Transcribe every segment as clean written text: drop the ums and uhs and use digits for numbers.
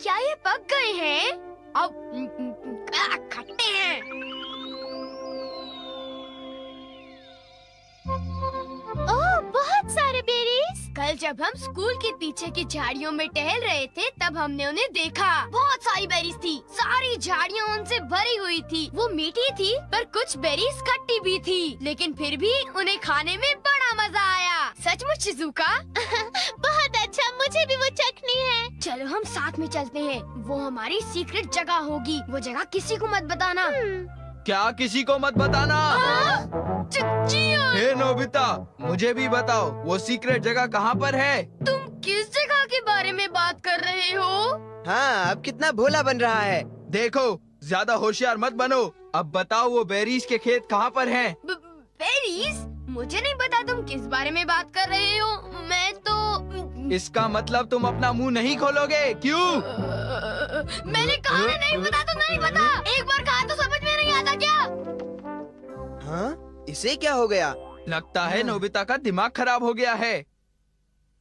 क्या ये पक गए हैं? अब खट्टे हैं। ओह, बहुत सारे बेरीज। कल जब हम स्कूल के पीछे की झाड़ियों में टहल रहे थे तब हमने उन्हें देखा। बहुत सारी बेरीज थी। सारी झाड़ियाँ उनसे भरी हुई थी। वो मीठी थी पर कुछ बेरीज खट्टी भी थी, लेकिन फिर भी उन्हें खाने में बड़ा मजा आया। सचमुच शिज़ुका? बहुत अच्छा, मुझे भी वो चखनी है। चलो हम साथ में चलते हैं। वो हमारी सीक्रेट जगह होगी। वो जगह किसी को मत बताना। क्या किसी को मत बताना? हे नोबिता, मुझे भी बताओ वो सीक्रेट जगह कहाँ पर है? तुम किस जगह के बारे में बात कर रहे हो? हाँ, अब कितना भोला बन रहा है। देखो, ज्यादा होशियार मत बनो। अब बताओ वो बेरीज के खेत कहाँ पर हैं? बेरीज? मुझे नहीं पता तुम किस बारे में बात कर रहे हो। मैं तो इसका मतलब तुम अपना मुंह नहीं खोलोगे, क्यों? मैंने कहा ना नहीं पता तो नहीं पता। एक बार कहा तो समझ में नहीं आता क्या? हाँ, इसे क्या हो गया? लगता है नोबिता का दिमाग खराब हो गया है।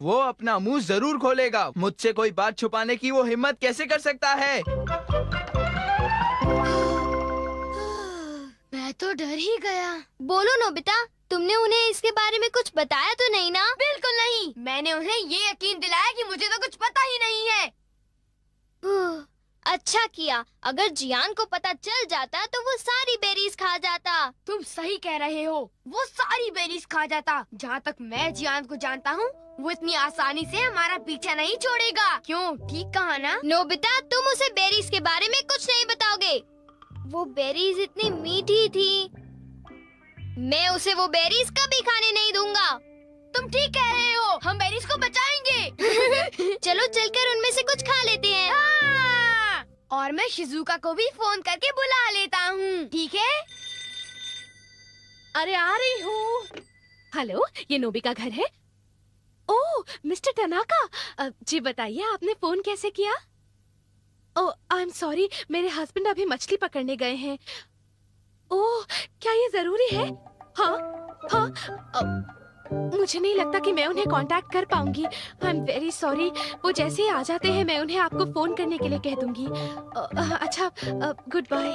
वो अपना मुंह जरूर खोलेगा। मुझसे कोई बात छुपाने की वो हिम्मत कैसे कर सकता है? मैं तो डर ही गया। बोलो नोबिता, तुमने उन्हें इसके बारे में कुछ बताया तो नहीं ना? बिल्कुल नहीं। मैंने उन्हें ये यकीन दिलाया कि मुझे तो कुछ पता ही नहीं है। अच्छा किया। अगर जियान को पता चल जाता तो वो सारी बेरीज खा जाता। तुम सही कह रहे हो। वो सारी बेरीज खा जाता। जहाँ तक मैं जियान को जानता हूँ, वो इतनी आसानी से हमारा पीछा नहीं छोड़ेगा। क्यों, ठीक कहा ना? नोबिता, तुम उसे बेरीज के बारे में कुछ नहीं बताओगे। वो बेरीज इतनी मीठी थी। मैं उसे वो बेरीज कभी खाने नहीं दूंगा। तुम ठीक कह रहे हो। हम बेरीज को बचाएंगे। चलो चलकर उनमें से कुछ खा लेते हैं। हाँ! और मैं शिज़ुका को भी फोन करके बुला लेता हूँ, ठीक है? अरे आ रही हूँ। हेलो, ये नोबी का घर है? ओह, मिस्टर टनाका। जी बताइए, आपने फोन कैसे किया? ओह, आई एम सॉरी, मेरे हस्बैंड अभी मछली पकड़ने गए हैं। ओह, क्या ये जरूरी है? हाँ, हाँ। मुझे नहीं लगता कि मैं उन्हें कांटेक्ट कर पाऊंगी। I am very sorry. वो जैसे ही आ जाते हैं मैं उन्हें आपको फोन करने के लिए कह दूंगी। अच्छा, गुड बाय।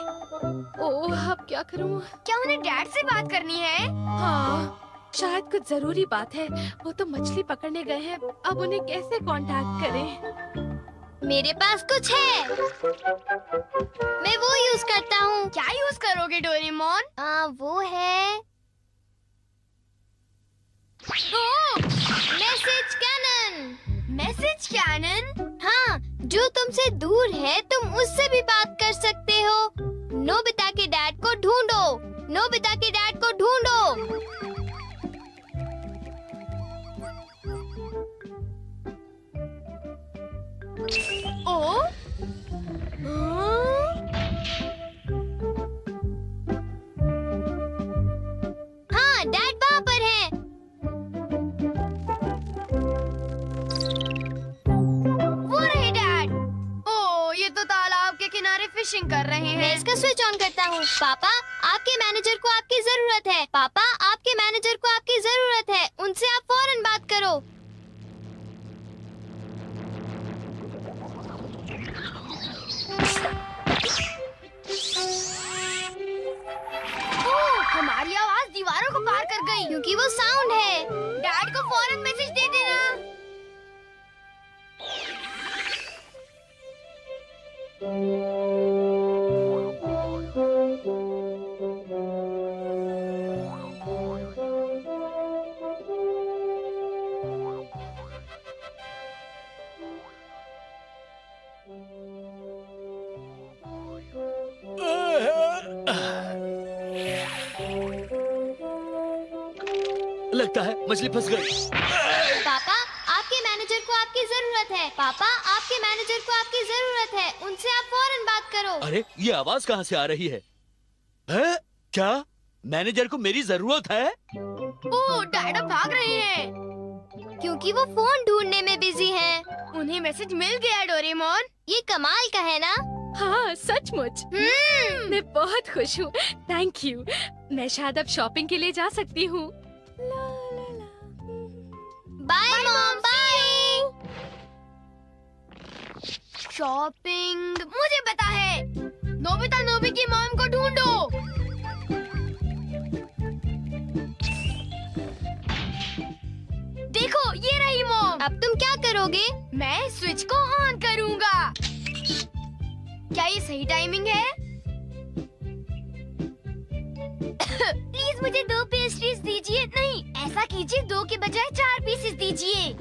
ओह, अब क्या करूं? क्या उन्हें डैड से बात करनी है? हाँ, शायद कुछ जरूरी बात है। वो तो मछली पकड़ने गए हैं, अब उन्हें कैसे कांटेक्ट करें? मेरे पास कुछ है। मैं वो यूज करता हूँ। क्या यूज करोगे डोरेमोन? वो है मैसेज कैनन। Message cannon? हाँ, जो तुमसे दूर है तुम उससे भी बात कर सकते हो। नोबिता के डैड को ढूंढो। नोबिता के डैड को ढूंढो। ओ? हाँ, डैड वहाँ पर है। वो रहे डैड। ओ, ये तो तालाब के किनारे फिशिंग कर रहे मैं हैं। इसका स्विच ऑन करता हूँ। पापा, आपके मैनेजर को आपकी जरूरत है। पापा, आपके मैनेजर को आपकी जरूरत है। उनसे आप फौरन बात करो। हमारी आवाज दीवारों को पार कर गई। क्योंकि वो साउंड है। डैड को फौरन मैसेज दे देना। लगता है मछली फंस गई। पापा, आपके मैनेजर को आपकी जरूरत है। पापा, आपके मैनेजर को आपकी जरूरत है। उनसे आप फौरन बात करो। अरे, ये आवाज कहाँ से आ रही है? हैं? क्या मैनेजर को मेरी जरूरत है? ओ, डैड अब भाग रहे हैं। क्योंकि वो फोन ढूंढने में बिजी हैं। उन्हें मैसेज मिल गया डोरेमोन। ये कमाल का है ना? हाँ, सचमुच। मैं बहुत खुश हूँ। Thank you. मैं शायद अब शॉपिंग के लिए जा सकती हूँ। Bye mom, bye. शॉपिंग मुझे पता है। नोबिता नोबी की मॉम को ढूंढो। देखो ये रही मॉम। अब तुम क्या करोगे? मैं स्विच को ऑन करूंगा। क्या ये सही टाइमिंग है? प्लीज मुझे 2 पेस्ट्रीज दीजिए। नहीं, ऐसा कीजिए 2 के बजाय 4 पीसेस दीजिए।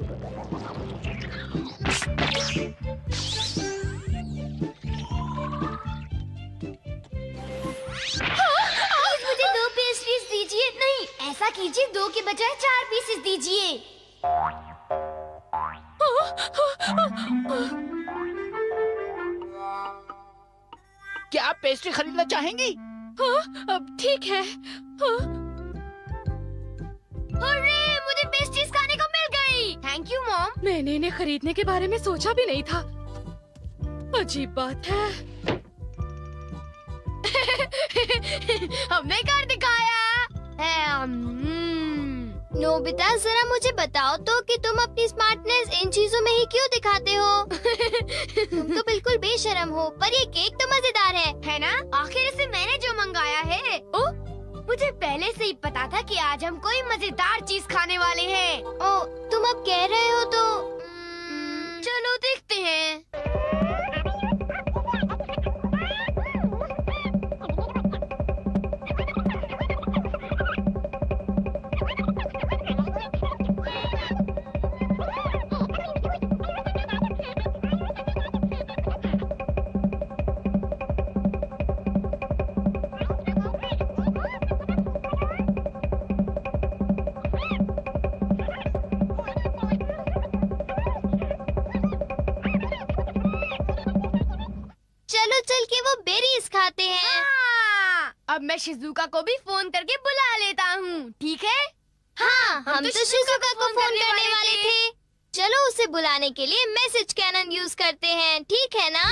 प्लीज मुझे 2 पेस्ट्रीज दीजिए। नहीं, ऐसा कीजिए 2 के बजाय 4 पीसेस दीजिए। क्या आप पेस्ट्री खरीदना चाहेंगी? अब ठीक है। अरे मुझे पेस्ट्रीज खाने को मिल गई। Thank you mom. मैंने इन्हें खरीदने के बारे में सोचा भी नहीं था। अजीब बात है। हमने कर दिखाया। नोबिता जरा मुझे बताओ तो कि तुम अपनी स्मार्टनेस इन चीजों में ही क्यों दिखाते हो? तुम तो बिल्कुल बेशर्म हो, पर ये केक तो मजेदार है ना? आखिर इसे मैंने जो मंगाया है। ओ, मुझे पहले से ही पता था कि आज हम कोई मजेदार चीज खाने वाले हैं। ओ, तुम अब कह रहे हो तो चलो देखते हैं। चलो चल के वो बेरीज खाते हैं। अब मैं शिजुका को भी फोन करके बुला लेता हूँ, ठीक है? हाँ, हम तो शिजुका को फोन करने वाले वाले थे। चलो उसे बुलाने के लिए मैसेज कैनन यूज करते हैं, ठीक है ना?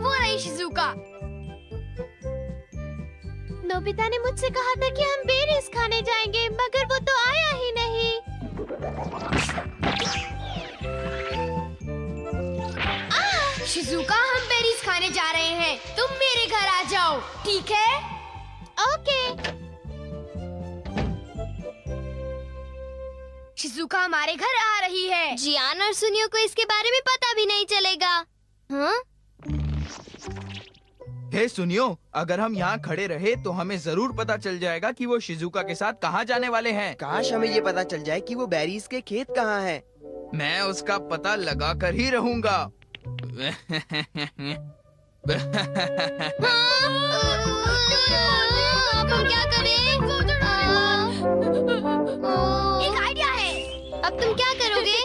वो रही शिजुका। नोबिता ने मुझसे कहा था कि हम बेरीज खाने जाएंगे, मगर वो तो आया ही नहीं। शिजुका, हम बेरीज खाने जा रहे हैं। तुम मेरे घर आ जाओ, ठीक है? ओके। शिजुका हमारे घर आ रही है। जियान और सुनियो को इसके बारे में पता भी नहीं चलेगा। हाँ? हे सुनियो, अगर हम यहाँ खड़े रहे तो हमें जरूर पता चल जाएगा कि वो शिजुका के साथ कहाँ जाने वाले हैं। काश हमें ये पता चल जाए कि वो बेरीज के खेत कहाँ हैं। मैं उसका पता लगा कर ही रहूंगा। अब हम क्या करें? एक आइडिया है। अब तुम क्या करोगे?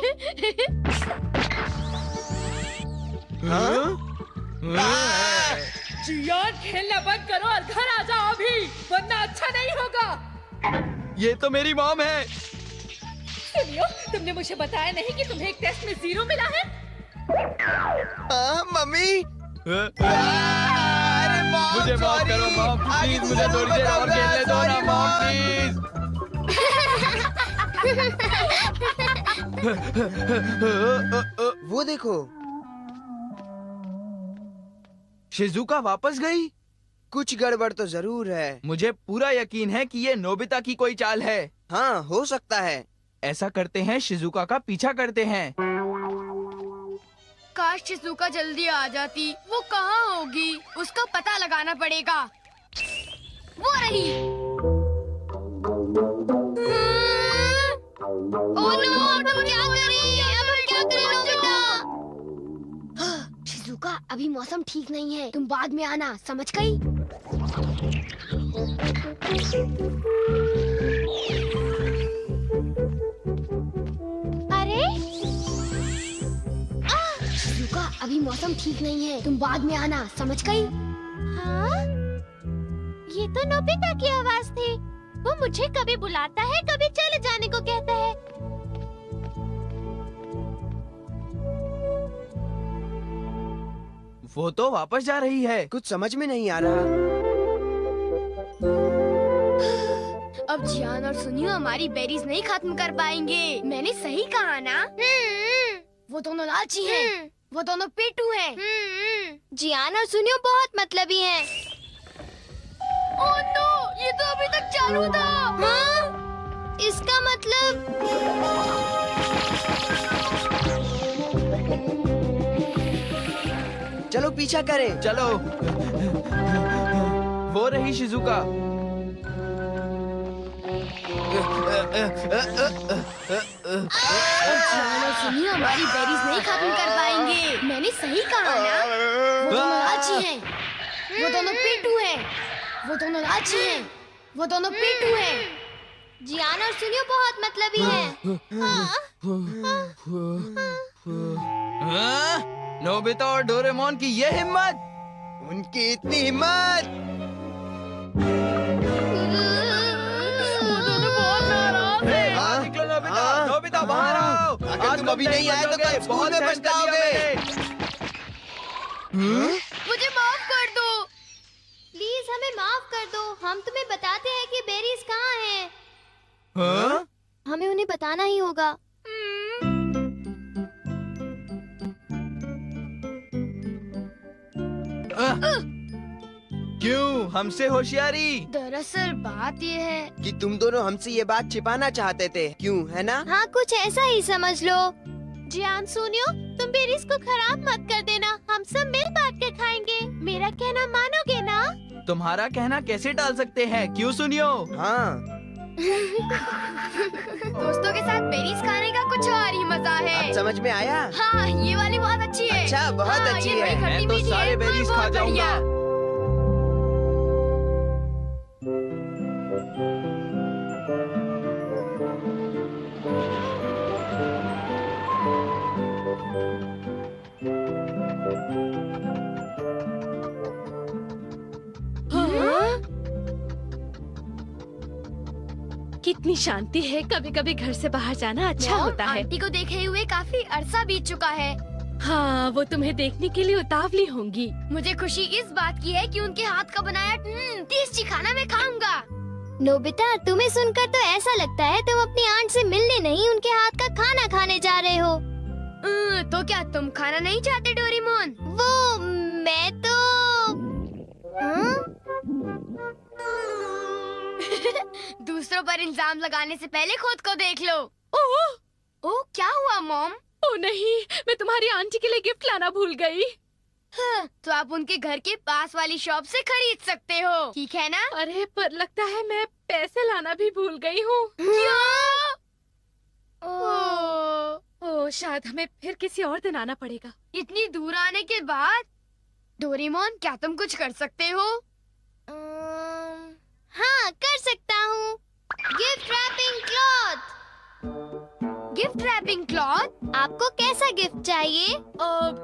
जियान, खेलना बंद करो और घर आ जाओ अभी, वरना अच्छा नहीं होगा। ये तो मेरी मॉम है। सुनियो, तुमने मुझे बताया नहीं कि तुम्हें एक टेस्ट में 0 मिला है। मम्मी, मुझे माफ करो मॉम, प्लीज मुझे थोड़ी देर और खेलने दो ना मॉम, प्लीज। वो देखो, शिजुका वापस गई। कुछ गड़बड़ तो जरूर है। मुझे पूरा यकीन है कि ये नोबिता की कोई चाल है। हाँ, हो सकता है। ऐसा करते हैं, शिजुका का पीछा करते हैं। काश शिजुका जल्दी आ जाती। वो कहाँ होगी? उसका पता लगाना पड़ेगा। वो रही। ओह नो, अब हम क्या करें? अब हम क्या करें नोबिता? शिजुका, अभी मौसम ठीक नहीं है। तुम बाद में आना, समझ गई? अरे शिजुका, अभी मौसम ठीक नहीं है। तुम बाद में आना, समझ गई? हाँ? ये तो नोबिता की आवाज थी। वो मुझे कभी बुलाता है, कभी चले जाने को कहता है। वो तो वापस जा रही है। कुछ समझ में नहीं आ रहा। अब जियान और सुनियो हमारी बेरीज नहीं खत्म कर पाएंगे। मैंने सही कहा ना? वो दोनों लालची हैं। वो दोनों पेटू हैं। जियान और सुनियो बहुत मतलबी हैं। ओह नो, ये तो अभी तक चालू था। हाँ? इसका मतलब चलो पीछा करें। चलो। वो रही शिजुका। जियान और सुनियो हमारी बेरीज नहीं खत्म कर पाएंगे। मैंने सही कहा ना? वो दोनों लालची हैं। वो दोनों पेटू हैं। वो दोनों लालची हैं। वो दोनों पेटू हैं। जियान और सुनियो बहुत मतलबी हैं। हाँ? नोबिता और डोरेमोन की ये हिम्मत! उनकी इतनी हिम्मत! बाहर निकलो नोबिता! नोबिता बाहर आओ! अगर आज तुम अभी नहीं आए तो कल बहुत स्कूल में सहन कर पछताओगे। लिया मैंने। मुझे माफ कर दो। प्लीज हमें माफ कर दो। हम तुम्हें बताते हैं कि बेरीज कहाँ हैं। हाँ? हमें उन्हें बताना ही होगा। क्यों? हमसे होशियारी? दरअसल बात ये है। कि तुम दोनों हमसे ये बात छिपाना चाहते थे, क्यों, है ना? हाँ, कुछ ऐसा ही समझ लो। जियान सुनियो, तुम बेरीज को खराब मत कर देना। हम सब मिल बांट के खाएंगे। मेरा कहना मानोगे ना? तुम्हारा कहना कैसे टाल सकते हैं? क्यों सुनियो? हाँ। दोस्तों के साथ बेरीज खाने का कुछ और ही मजा है। अब समझ में आया? हाँ, ये वाली बहुत अच्छी है। अच्छा, बहुत हाँ, अच्छी ये बड़ी है। खट्टी मैं तो मीठी सारे है, बेरीज बहुत खा जाऊंगा। बढ़िया। कितनी शांति है। कभी कभी घर से बाहर जाना अच्छा मॉम, होता है। आंटी को देखे हुए काफी अरसा बीत चुका है। हाँ, वो तुम्हें देखने के लिए उतावली होंगी। मुझे खुशी इस बात की है कि उनके हाथ का बनाया टेस्टी खाना मैं खाऊंगा। नोबिता, तुम्हें सुनकर तो ऐसा लगता है तुम अपनी आंट से मिलने नहीं, उनके हाथ का खाना खाने जा रहे हो। तो क्या तुम खाना नहीं चाहते डोरेमोन? वो मैं तो हाँ? दूसरों पर इल्जाम लगाने से पहले खुद को देख लो। ओह, क्या हुआ मॉम? ओ नहीं, मैं तुम्हारी आंटी के लिए गिफ्ट लाना भूल गई। तो आप उनके घर के पास वाली शॉप से खरीद सकते हो, ठीक है ना? अरे पर लगता है मैं पैसे लाना भी भूल गई हूँ। क्या? ओ, शायद हमें फिर किसी और दिन आना पड़ेगा। इतनी दूर आने के बाद डोरेमोन, क्या तुम कुछ कर सकते हो? हाँ, कर सकता हूँ। Gift wrapping cloth. Gift wrapping cloth? आपको कैसा गिफ्ट चाहिए?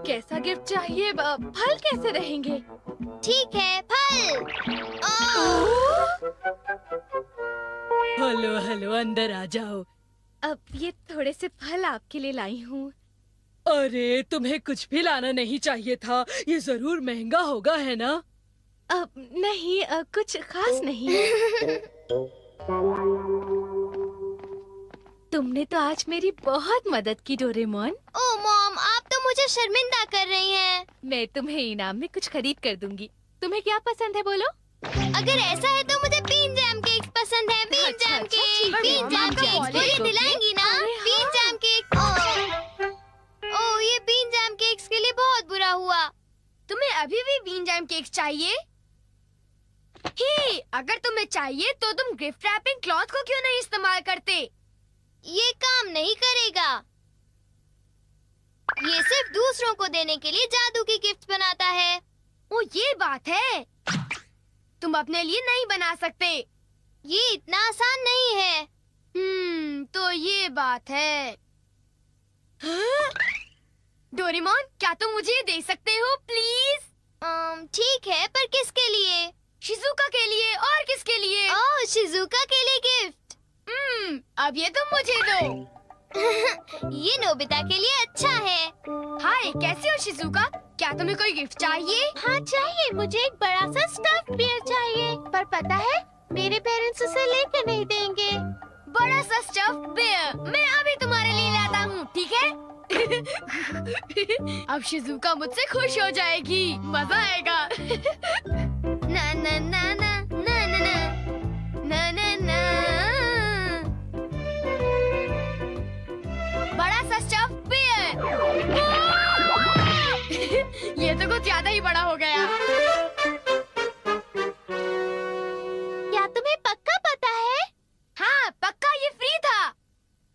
कैसा गिफ्ट चाहिए? फल कैसे रहेंगे? ठीक है, फल। हेलो हेलो, अंदर आ जाओ। अब ये थोड़े से फल आपके लिए लाई हूँ। अरे, तुम्हें कुछ भी लाना नहीं चाहिए था। ये जरूर महंगा होगा, है ना? नहीं, कुछ खास नहीं है। तुमने तो आज मेरी बहुत मदद की डोरेमोन। ओह मॉम, आप तो मुझे शर्मिंदा कर रही हैं। मैं तुम्हें इनाम में कुछ खरीद कर दूंगी। तुम्हें क्या पसंद है बोलो? अगर ऐसा है तो मुझे बीन जैम केक्स पसंद है। बीन अच्छा, जैम अच्छा, केक, ठीक है, बीन जैम मॉम, केक्स आपका मुझे कॉलेज दिलाएंगी ना? अरे बीन हाँ। Jam cake. ओह, ये बीन जैम केक्स के लिए बहुत बुरा हुआ। तुम्हें अभी भी बीन जैम केक्स चाहिए? हे, अगर तुम्हें चाहिए तो तुम गिफ्ट रैपिंग क्लॉथ को क्यों नहीं इस्तेमाल करते? ये काम नहीं करेगा। ये सिर्फ दूसरों को देने के लिए जादू की गिफ्ट बनाता है। ओ, ये बात है। तुम अपने लिए नहीं बना सकते। ये इतना आसान नहीं है। तो ये बात है। डोरेमोन, क्या तुम मुझे दे सकते हो प्लीज? ठीक है, पर किसके लिए? शिजुका के लिए। और किसके लिए? ओह, शिजुका के लिए गिफ्ट। अब ये तुम मुझे दो। ये नोबिता के लिए अच्छा है। हाय, कैसे हो शिजुका? क्या तुम्हें कोई गिफ्ट चाहिए? हाँ चाहिए, मुझे एक बड़ा सा स्टफ्ड बियर चाहिए। पर पता है, मेरे पेरेंट्स उसे लेके नहीं देंगे। बड़ा सा स्टफ बेयर मैं अभी तुम्हारे लिए लाता हूँ, ठीक है? अब शिजुका मुझसे खुश हो जाएगी, मजा आएगा। ना ना ना ना ना ना ना ना ना ना। बड़ा सा स्टफ बेयर। ये तो कुछ ज्यादा ही बड़ा हो गया। क्या तुम्हें पक्का पता है? हाँ पक्का, ये फ्री था।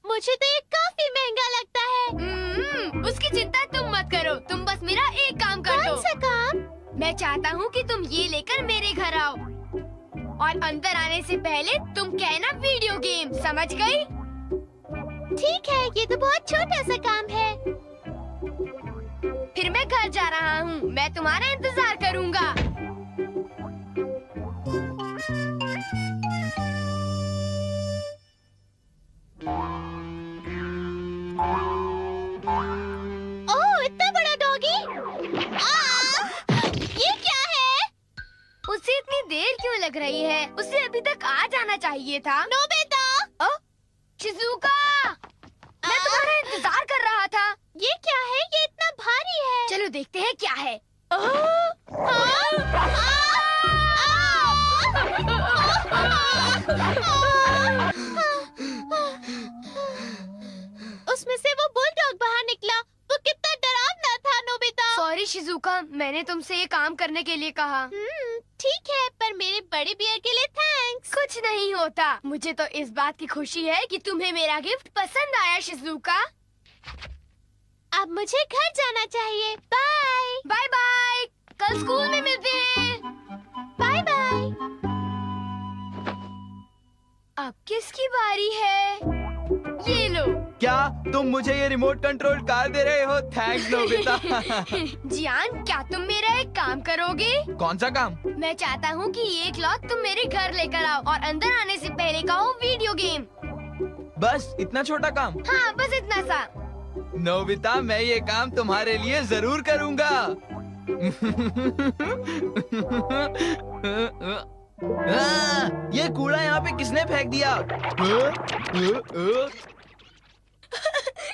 मुझे तो ये काफी महंगा लगता है। उसकी चिंता तुम मत करो, तुम बस मेरा एक काम कर दो। कौन सा काम? मैं चाहता हूँ कि तुम ये लेकर मेरे घर आओ और अंदर आने से पहले तुम कहना वीडियो गेम, समझ गई? ठीक है, ये तो बहुत छोटा सा काम है। फिर मैं घर जा रहा हूँ, मैं तुम्हारा इंतजार करूँगा। ओह, इतना बड़ा डॉगी! ये क्या है? उसे इतनी देर क्यों लग रही है? उसे अभी तक आ जाना चाहिए था। नोबिता! शिजुका, मैं तुम्हारा इंतजार कर रहा था। ये क्या है? ये इतना भारी है। चलो देखते हैं क्या है। उसमें से वो बुलडॉग बाहर निकला। वो कितना डरावना था, नोबिता। सॉरी शिजुका, मैंने तुमसे ये काम करने के लिए कहा। ठीक है, पर मेरे बड़े बियर के लिए थैंक्स। कुछ नहीं होता। मुझे तो इस बात की खुशी है कि तुम्हें मेरा गिफ्ट पसंद आया शिजुका। अब मुझे घर जाना चाहिए। बाय बाय बाय, कल स्कूल में मिलते हैं। Bye bye. अब किसकी बारी है? ये लो। क्या तुम मुझे ये रिमोट कंट्रोल कार दे रहे हो? Thanks Nobita. जियान, क्या तुम मेरा एक काम करोगे? कौन सा काम? मैं चाहता हूँ कि ये क्लॉथ तुम मेरे घर लेकर आओ और अंदर आने से पहले कहो वीडियो गेम। बस इतना छोटा काम? हाँ बस इतना सा। नोबिता, मैं ये काम तुम्हारे लिए जरूर करूँगा। ये कूड़ा यहाँ पे किसने फेंक दिया?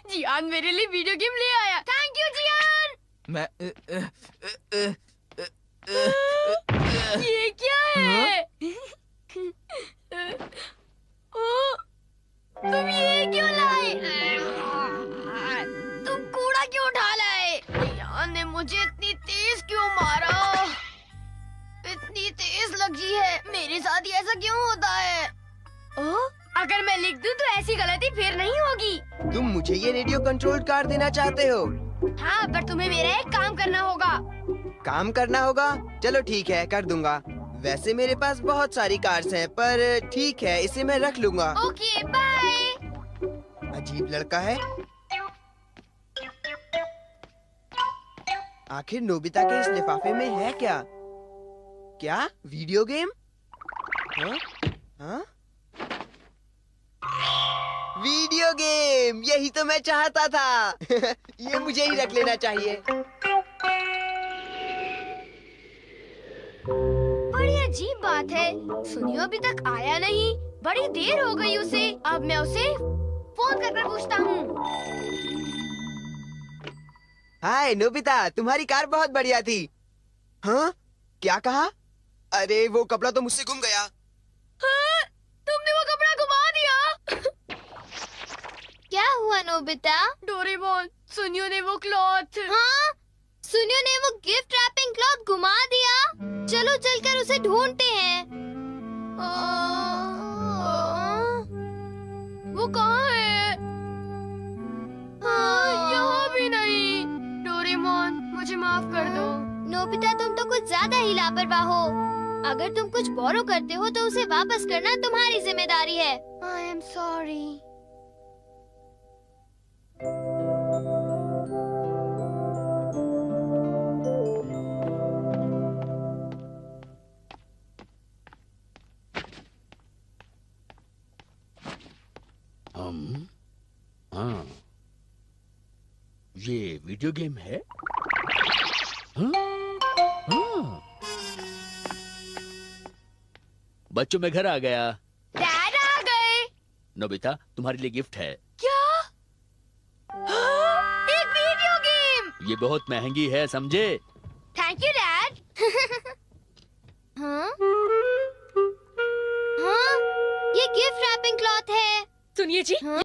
जियान मेरे लिए वीडियो गेम ले आया। थैंक यू जियान। मैं ये क्या है? ओ, तुम ये क्यों लाए? तुम कूड़ा क्यों उठा लाए? जियान ने मुझे इतनी तेज क्यों मारा? इतनी तेज लगी है। मेरे साथ ही ऐसा क्यों होता है? अगर मैं लिख दूं तो ऐसी गलती फिर नहीं होगी। तुम मुझे ये रेडियो कंट्रोल कार देना चाहते हो? हाँ, पर तुम्हें मेरा एक काम करना होगा। काम करना होगा? चलो ठीक है, कर दूंगा। वैसे मेरे पास बहुत सारी कार्स हैं, पर ठीक है, इसे मैं रख लूंगा। Okay bye. अजीब लड़का है। आखिर नोबिता के इस लिफाफे में है क्या? क्या वीडियो गेम? हाँ? हाँ? वीडियो गेम, यही तो मैं चाहता था। ये मुझे ही रख लेना चाहिए। बड़ी अजीब बात है, सुनियो अभी तक आया नहीं। बड़ी देर हो गई उसे। अब मैं उसे फोन करके पूछता हूँ। हाय नोबिता, तुम्हारी कार बहुत बढ़िया थी। हाँ? क्या कहा? अरे वो कपड़ा तो मुझसे गुम गया। हाँ, तुमने वो कपड़ा घुमा दिया। क्या हुआ नोबिता? डोरेमोन, सुनियो ने वो क्लॉथ। हाँ, सुनियो ने वो गिफ्ट रैपिंग क्लॉथ घुमा दिया। चलो चलकर उसे ढूंढते हैं। वो कहाँ है? यहाँ भी नहीं। डोरेमोन, मुझे माफ कर दो। नोबिता, तुम तो कुछ ज्यादा ही लापरवाह हो। अगर तुम कुछ बोरो करते हो तो उसे वापस करना तुम्हारी जिम्मेदारी है। I am sorry. हाँ, ये वीडियो गेम है? हाँ? हाँ। बच्चों मैं घर आ गया। डैड आ गए। नोबिता, तुम्हारे लिए गिफ्ट है। क्या? एक वीडियो गेम। ये बहुत महंगी है, समझे? Thank you dad. हाँ? हाँ? ये गिफ्ट रैपिंग क्लॉथ है। सुनिए जी, हाँ?